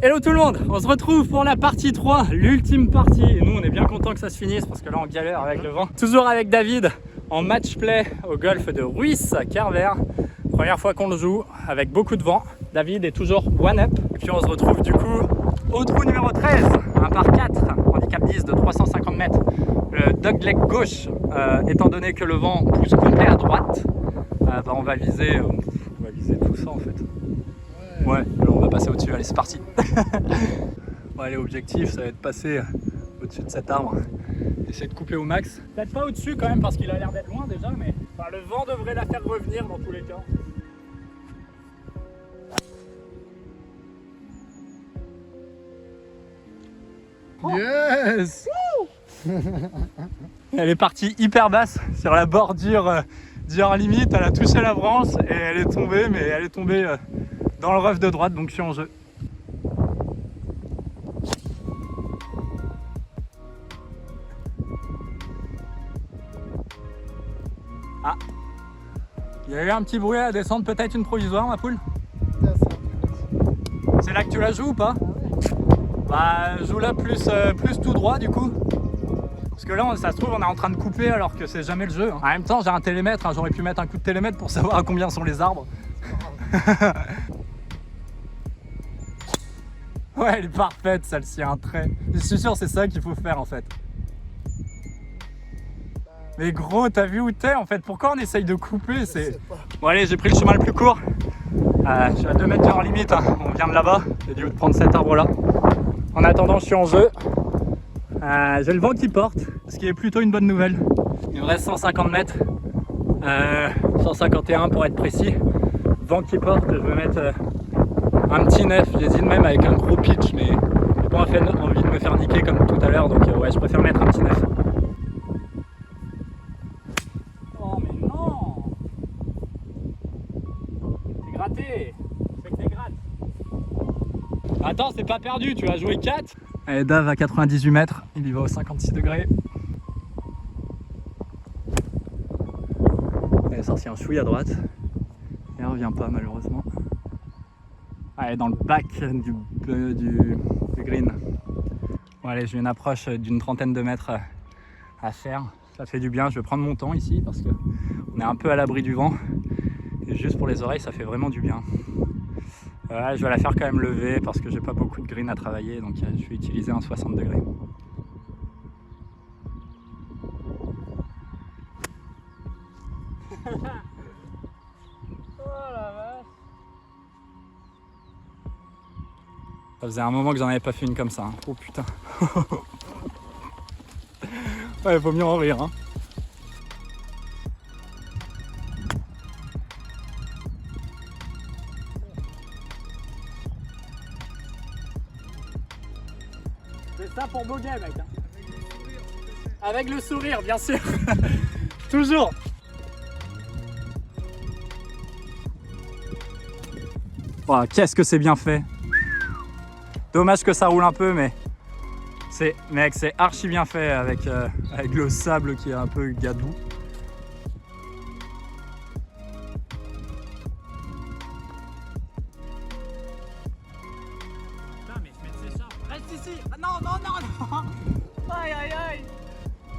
Hello tout le monde, on se retrouve pour la partie 3, l'ultime partie. Et nous on est bien content que ça se finisse parce que là on galère avec le vent. Toujours avec David en match play au golf de Ruiz à Kerver. Première fois qu'on le joue avec beaucoup de vent. David est toujours one up. Et puis on se retrouve du coup au trou numéro 13, un par 4, handicap 10 de 350 mètres. Le dogleg gauche, étant donné que le vent pousse complet à droite, on va viser tout ça en fait. Ouais, alors on va passer au-dessus, allez c'est parti. Bon, allez, objectif ça va être passer au-dessus de cet arbre. Essayer de couper au max. Peut-être pas au-dessus quand même parce qu'il a l'air d'être loin déjà, mais enfin, le vent devrait la faire revenir dans tous les cas. Yes. Elle est partie hyper basse sur la bordure d'heure limite, elle a touché la branche et elle est tombée, mais elle est tombée dans le rough de droite, donc je suis en jeu. Ah, il y a eu un petit bruit à la descente, peut-être une provisoire ma poule. C'est là que tu la joues ou pas? Bah joue-la plus tout droit du coup. Parce que là ça se trouve on est en train de couper alors que c'est jamais le jeu. En même temps j'ai un télémètre, hein, j'aurais pu mettre un coup de télémètre pour savoir à combien sont les arbres. Ouais elle est parfaite celle-ci, un trait. Je suis sûr c'est ça qu'il faut faire en fait. Mais gros t'as vu où t'es en fait? Pourquoi on essaye de couper? Bon allez j'ai pris le chemin le plus court. Je suis à 2 mètres en limite, hein. On vient de là-bas. J'ai dû prendre cet arbre là. En attendant je suis en jeu. J'ai le vent qui porte, ce qui est plutôt une bonne nouvelle. Il me reste 150 mètres, 151 pour être précis. Vent qui porte, je vais mettre un petit 9, j'hésite même avec un gros pitch, mais j'ai pas envie de me faire niquer comme tout à l'heure, donc ouais, je préfère mettre un petit 9. Oh mais non! T'es gratté! Je fais que t'es gratte. Attends, c'est pas perdu, tu as joué 4. Allez, Dave à 98 mètres, il y va aux 56 degrés. Elle est sortie un chouille à droite. Et elle revient pas malheureusement. Allez, dans le bac du green. Bon, allez, j'ai une approche d'une trentaine de mètres à faire. Ça fait du bien, je vais prendre mon temps ici parce qu'on est un peu à l'abri du vent. Et juste pour les oreilles, ça fait vraiment du bien. Je vais la faire quand même lever parce que j'ai pas beaucoup de green à travailler, donc je vais utiliser un 60 degrés. Oh la vache! Ça faisait un moment que j'en avais pas fait une comme ça. Hein. Oh putain! Ouais, faut mieux en rire. Hein. C'est ça pour bogey mec. Hein. Avec le sourire bien sûr. Toujours. Oh, qu'est-ce que c'est bien fait. Dommage que ça roule un peu mais mec c'est archi bien fait avec le sable qui est un peu gadou. Reste ici! Ah non, non, non, non! Aïe, aïe, aïe!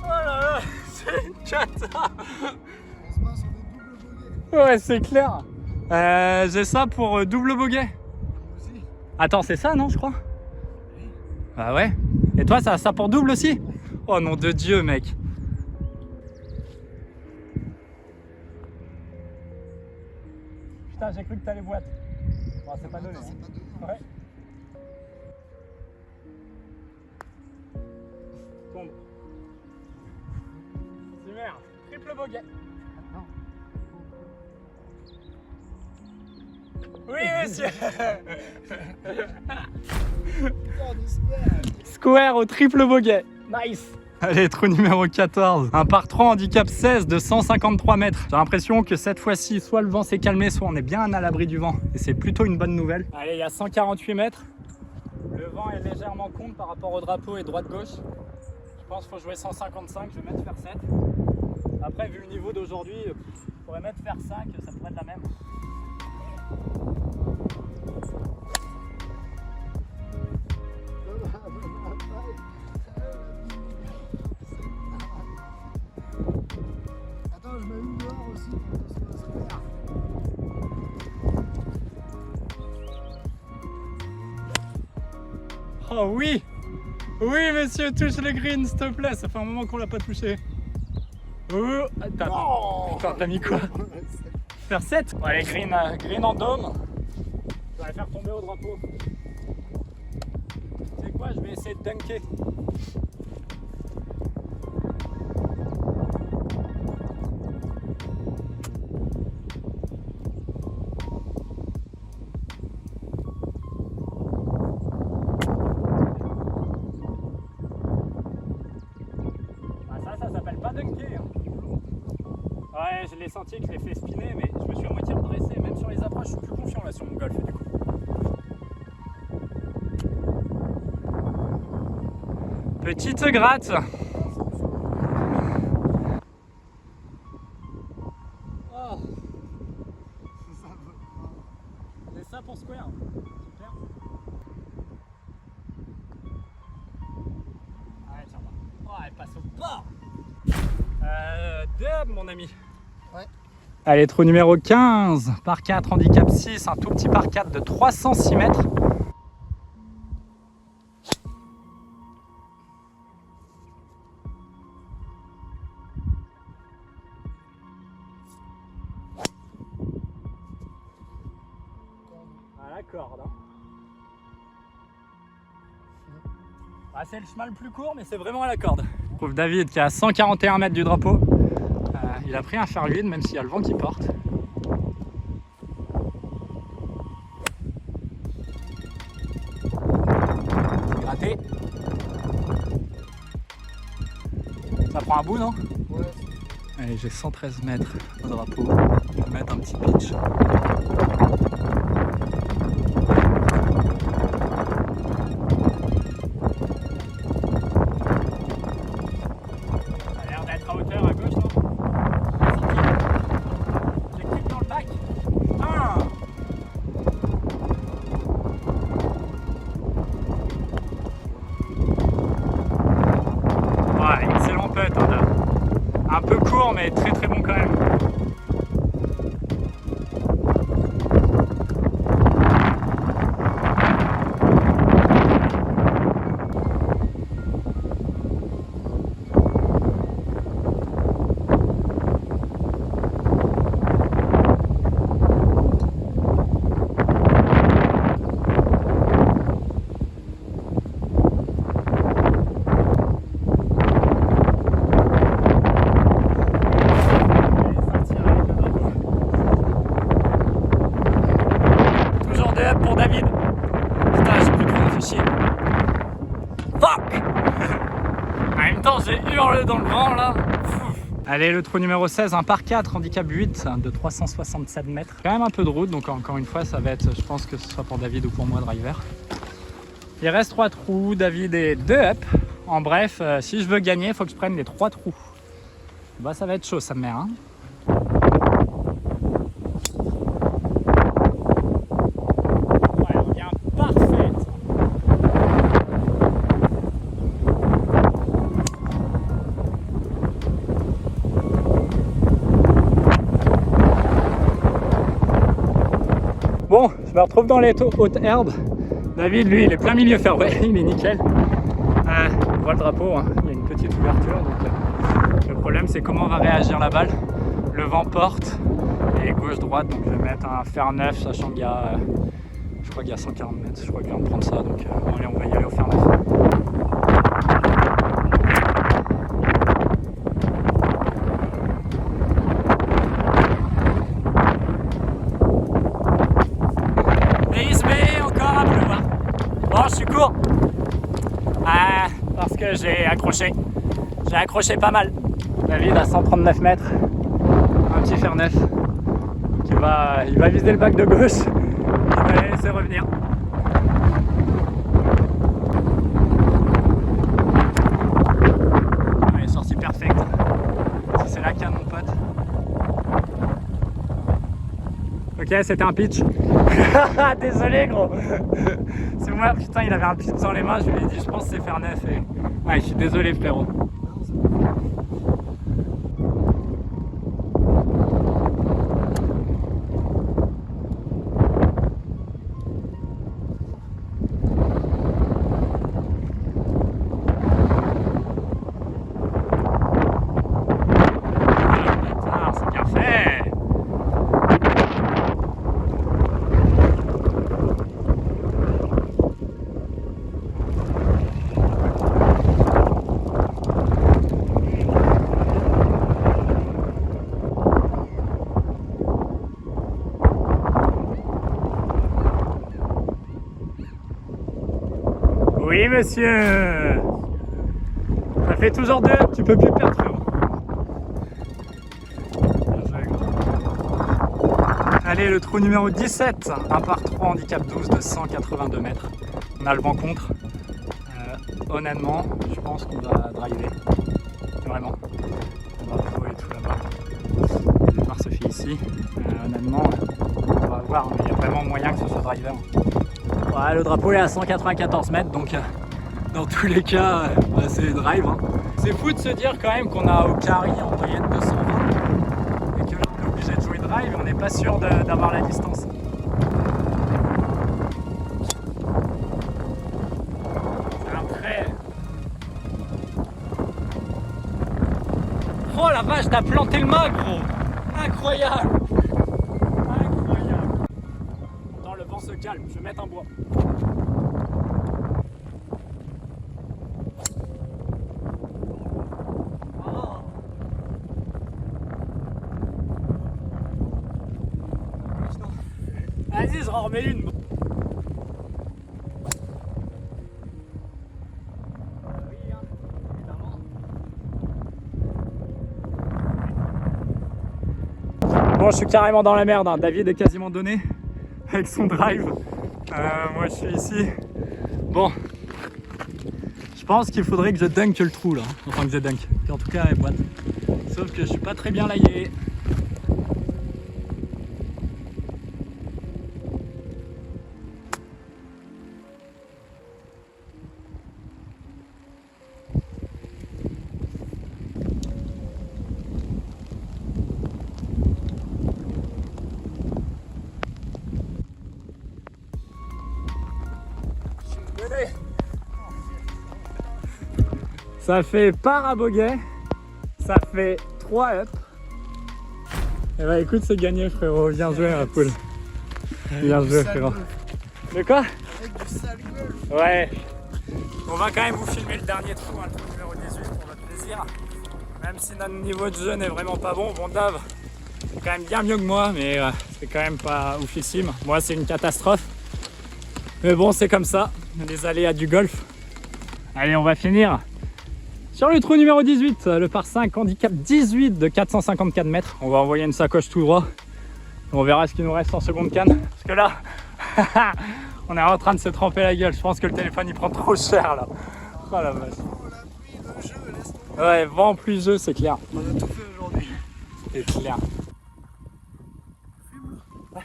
Oh là là! C'est une cata! On se bat sur des doubles bogeys. Ouais, c'est clair! J'ai ça pour double bogey. Aussi. Attends, c'est ça, non, je crois? Oui. Ah ouais? Et toi, ça a ça pour double aussi? Oh nom de Dieu, mec! Putain, j'ai cru que t'allais boîte. Bon, c'est pas donné. Hein. Ouais. Tombe. Super, triple bogey. Non. Oui, monsieur. Square au triple bogey. Nice. Allez, trou numéro 14. Un par 3 handicap 16 de 153 mètres. J'ai l'impression que cette fois-ci, soit le vent s'est calmé, soit on est bien à l'abri du vent. Et c'est plutôt une bonne nouvelle. Allez, il y a 148 mètres. Le vent est légèrement contre par rapport au drapeau et droite-gauche. Je pense qu'il faut jouer 155, je vais mettre faire 7. Après, vu le niveau d'aujourd'hui, je pourrais mettre faire 5, ça pourrait être la même. Oh oui! Oui, monsieur, touche le green, s'il te plaît. Ça fait un moment qu'on l'a pas touché. Oh, t'as mis quoi? Faire 7? Bon, allez, green en dôme. Je vais la faire tomber au drapeau. Tu sais quoi? Je vais essayer de dunker. Ça s'appelle pas dunker. Hein. Ouais, je l'ai senti que je l'ai fait spinner, mais je me suis à moitié redressé. Même sur les approches, je suis plus confiant là sur mon golf du coup. Petite gratte. Oh. C'est ça pour square. Super. Ouais, tiens, oh, elle passe au bord. Dub, mon ami. Ouais. Allez, trou numéro 15, par 4, handicap 6, un tout petit par 4 de 306 mètres. À la corde. Hein. Ah, c'est le chemin le plus court, mais c'est vraiment à la corde. Je trouve David qui est à 141 mètres du drapeau. Il a pris un fairway, même s'il y a le vent qui porte. C'est gratté. Ça prend un bout, non? Ouais. Allez, j'ai 113 mètres au drapeau. Je vais mettre un petit pitch. Un peu court mais très très bon quand même. Pour David. Putain, j'ai plus de voix, fait chier. Fuck. En même temps, j'ai hurlé dans le vent là. Allez, le trou numéro 16, un par 4, handicap 8 de 367 mètres. Quand même un peu de route, donc encore une fois, ça va être, je pense que ce soit pour David ou pour moi, driver. Il reste 3 trous, David est 2 up. En bref, si je veux gagner, il faut que je prenne les 3 trous. Bah, ça va être chaud, sa mère. Hein. Bon, je me retrouve dans les hautes herbes. David, lui, il est plein milieu fairway, il est nickel. On voit le drapeau, hein. Il y a une petite ouverture. Donc, le problème, c'est comment on va réagir la balle. Le vent porte et gauche-droite, donc je vais mettre un fer 9, sachant qu'il y a, je crois qu'il y a 140 mètres. Je crois qu'il va me prendre ça, donc allez, on va y aller au fer 9. Bon, je suis court parce que j'ai accroché. J'ai accroché pas mal. David à 139 mètres. Un petit fer 9. Il va viser le bac de gauche. Il va les laisser revenir. Il est sorti perfect. C'est la canne, mon pote. Ok, c'était un pitch. Désolé, gros. C'est moi, putain, il avait un pitch dans les mains. Je lui ai dit, je pense que c'est faire 9. Et... ouais, je suis désolé, frérot. Oui, monsieur. Ça fait toujours 2, tu peux plus perdre, frérot. Allez, le trou numéro 17, un par 3, handicap 12 de 182 mètres. On a le vent contre. Honnêtement, je pense qu'on va driver. Vraiment. Le drapeau et tout là-bas. Le départ se fait ici. Honnêtement, on va voir, mais il y a vraiment moyen que ce soit driver. Ouais, le drapeau est à 194 mètres, donc dans tous les cas, c'est drive. Hein. C'est fou de se dire quand même qu'on a au carry en moyenne 220 et que là on est obligé de jouer drive et on n'est pas sûr d'avoir la distance. C'est un trait. Oh la vache, t'as planté le mât, gros! Incroyable! Incroyable! Attends, le vent se calme, je vais mettre un bois. Vas-y, je en remets une. Bon, je suis carrément dans la merde, hein. David est quasiment donné avec son drive. Moi, je suis ici. Bon, je pense qu'il faudrait que je dunk le trou là. Enfin, que je dunk. En tout cas, boîte. Sauf que je suis pas très bien laillé. Ça fait par à bogey, ça fait 3 up. Et bah écoute, c'est gagné, frérot. Bien joué, la poule. Bien joué, frérot. De quoi? Avec du sale golf. Ouais. On va quand même vous filmer le dernier trou, hein, le trou numéro 18 pour votre plaisir. Même si notre niveau de jeu n'est vraiment pas bon. Bon, Dave, c'est quand même bien mieux que moi, mais c'est quand même pas oufissime. Moi, c'est une catastrophe. Mais bon, c'est comme ça, les aléas du golf. Allez, on va finir sur le trou numéro 18, le par 5, handicap 18 de 454 mètres. On va envoyer une sacoche tout droit. On verra ce qu'il nous reste en seconde canne. Parce que là, on est en train de se tremper la gueule. Je pense que le téléphone il prend trop cher là. Oh la vache. Ouais, vent plus jeu, c'est clair. On a tout fait aujourd'hui. C'est clair. Ouais.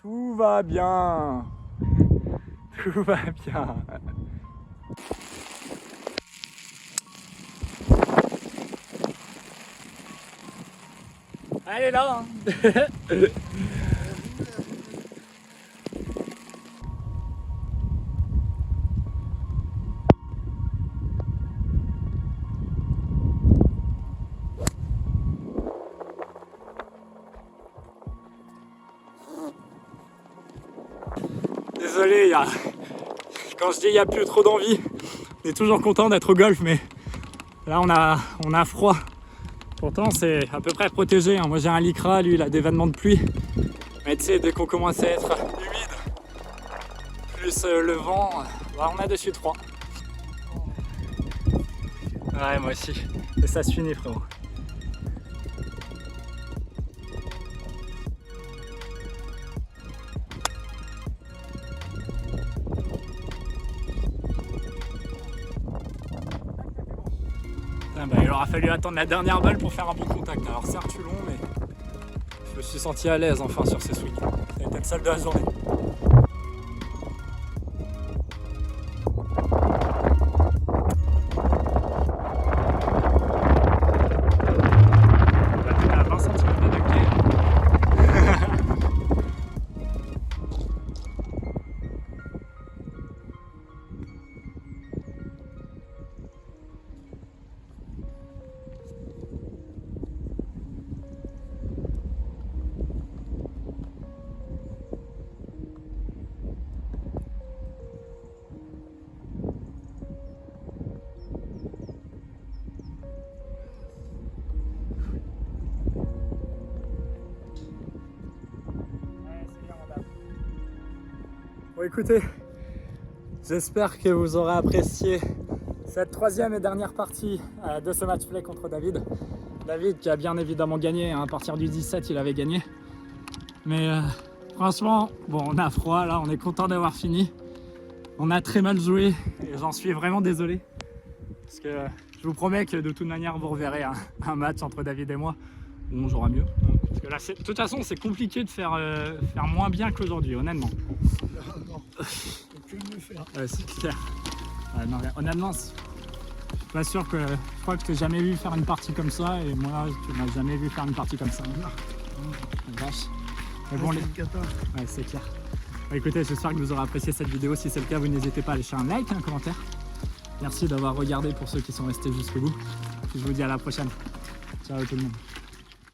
Tout va bien. Tout va bien. Elle est là. Hein. Désolé, quand je dis il n'y a plus trop d'envie, on est toujours content d'être au golf, mais là on a froid. Pourtant c'est à peu près protégé, hein. Moi j'ai un lycra, lui il a des vêtements de pluie. Mais tu sais, dès qu'on commence à être humide, plus le vent, bah, on a de suite froid. Ouais, moi aussi. Et ça se finit, frérot. Bah, il aura fallu attendre la dernière balle pour faire un bon contact. Alors c'est un reculon, mais je me suis senti à l'aise enfin sur ces swings. Ça a été le seul de la journée. On à 20 cm de ducté. écoutez, j'espère que vous aurez apprécié cette troisième et dernière partie de ce match play contre David. David qui a bien évidemment gagné, hein, à partir du 17 il avait gagné. Mais franchement, bon, on a froid là, on est content d'avoir fini. On a très mal joué et j'en suis vraiment désolé. Parce que je vous promets que de toute manière vous reverrez un match entre David et moi où on jouera mieux. Parce que là, de toute façon, c'est compliqué de faire moins bien qu'aujourd'hui, honnêtement. Non, on peut mieux faire. Ouais, c'est clair. Ouais, non, honnêtement, je suis pas sûr que. Je crois que tu n'as jamais vu faire une partie comme ça et moi, tu m'as jamais vu faire une partie comme ça. Vache. Mais bon, c'est une cata. Ouais, c'est clair. Bah, écoutez, j'espère que vous aurez apprécié cette vidéo. Si c'est le cas, vous n'hésitez pas à laisser un like, un commentaire. Merci d'avoir regardé pour ceux qui sont restés jusqu'au bout. Puis je vous dis à la prochaine. Ciao tout le monde.